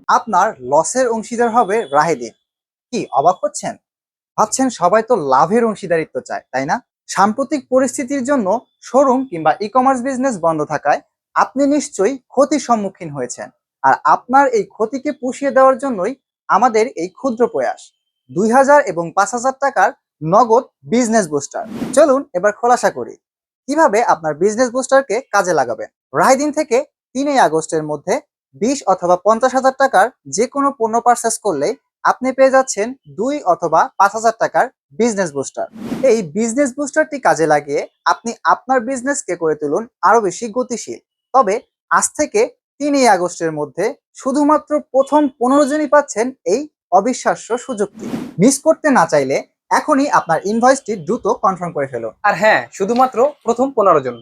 আপনার লসের অংশীদার হবে রাহেদিন। কি অবাক হচ্ছেন? ভাবছেন সবাই তো লাভের অংশীদারিত্ব চায়, তাই না? সাম্প্রতিক পরিস্থিতির জন্য শোরুম কিংবা ই কমার্স বিজনেস বন্ধ থাকায় আপনি নিশ্চয়ই ক্ষতির সম্মুখীন হয়েছেন। আর আপনার এই ক্ষতিকে পুষিয়ে দেওয়ার জন্যই আমাদের এই ক্ষুদ্র প্রয়াস, ২০০০ এবং ৫০০০ টাকার নগদ বিজনেস বুস্টার। চলুন এবার খোলাসা করি কিভাবে আপনার বিজনেস বুস্টারকে কাজে লাগাবেন। রায়দিন থেকে ৩ আগস্টের মধ্যে ২০ অথবা ৫০,০০০ টাকার যে কোনো পণ্য পারচেস করলে আপনি পেয়ে যাচ্ছেন ২ অথবা ৫০০০ টাকার বিজনেস বুস্টার। এই বিজনেস বুস্টারটি কাজে লাগিয়ে আপনি আপনার বিজনেসকে করে তুলুন আরো বেশি গতিশীল। তবে আজ থেকে ৩ আগস্টের মধ্যে শুধুমাত্র প্রথম ১৫ জনই পাচ্ছেন এই অবিশ্বাস্য সুযোগটি। মিস করতে না চাইলে এখনই আপনার ইনভয়েসটি দ্রুত কনফার্ম করে ফেলুন। আর হ্যাঁ, শুধুমাত্র প্রথম 15 জন।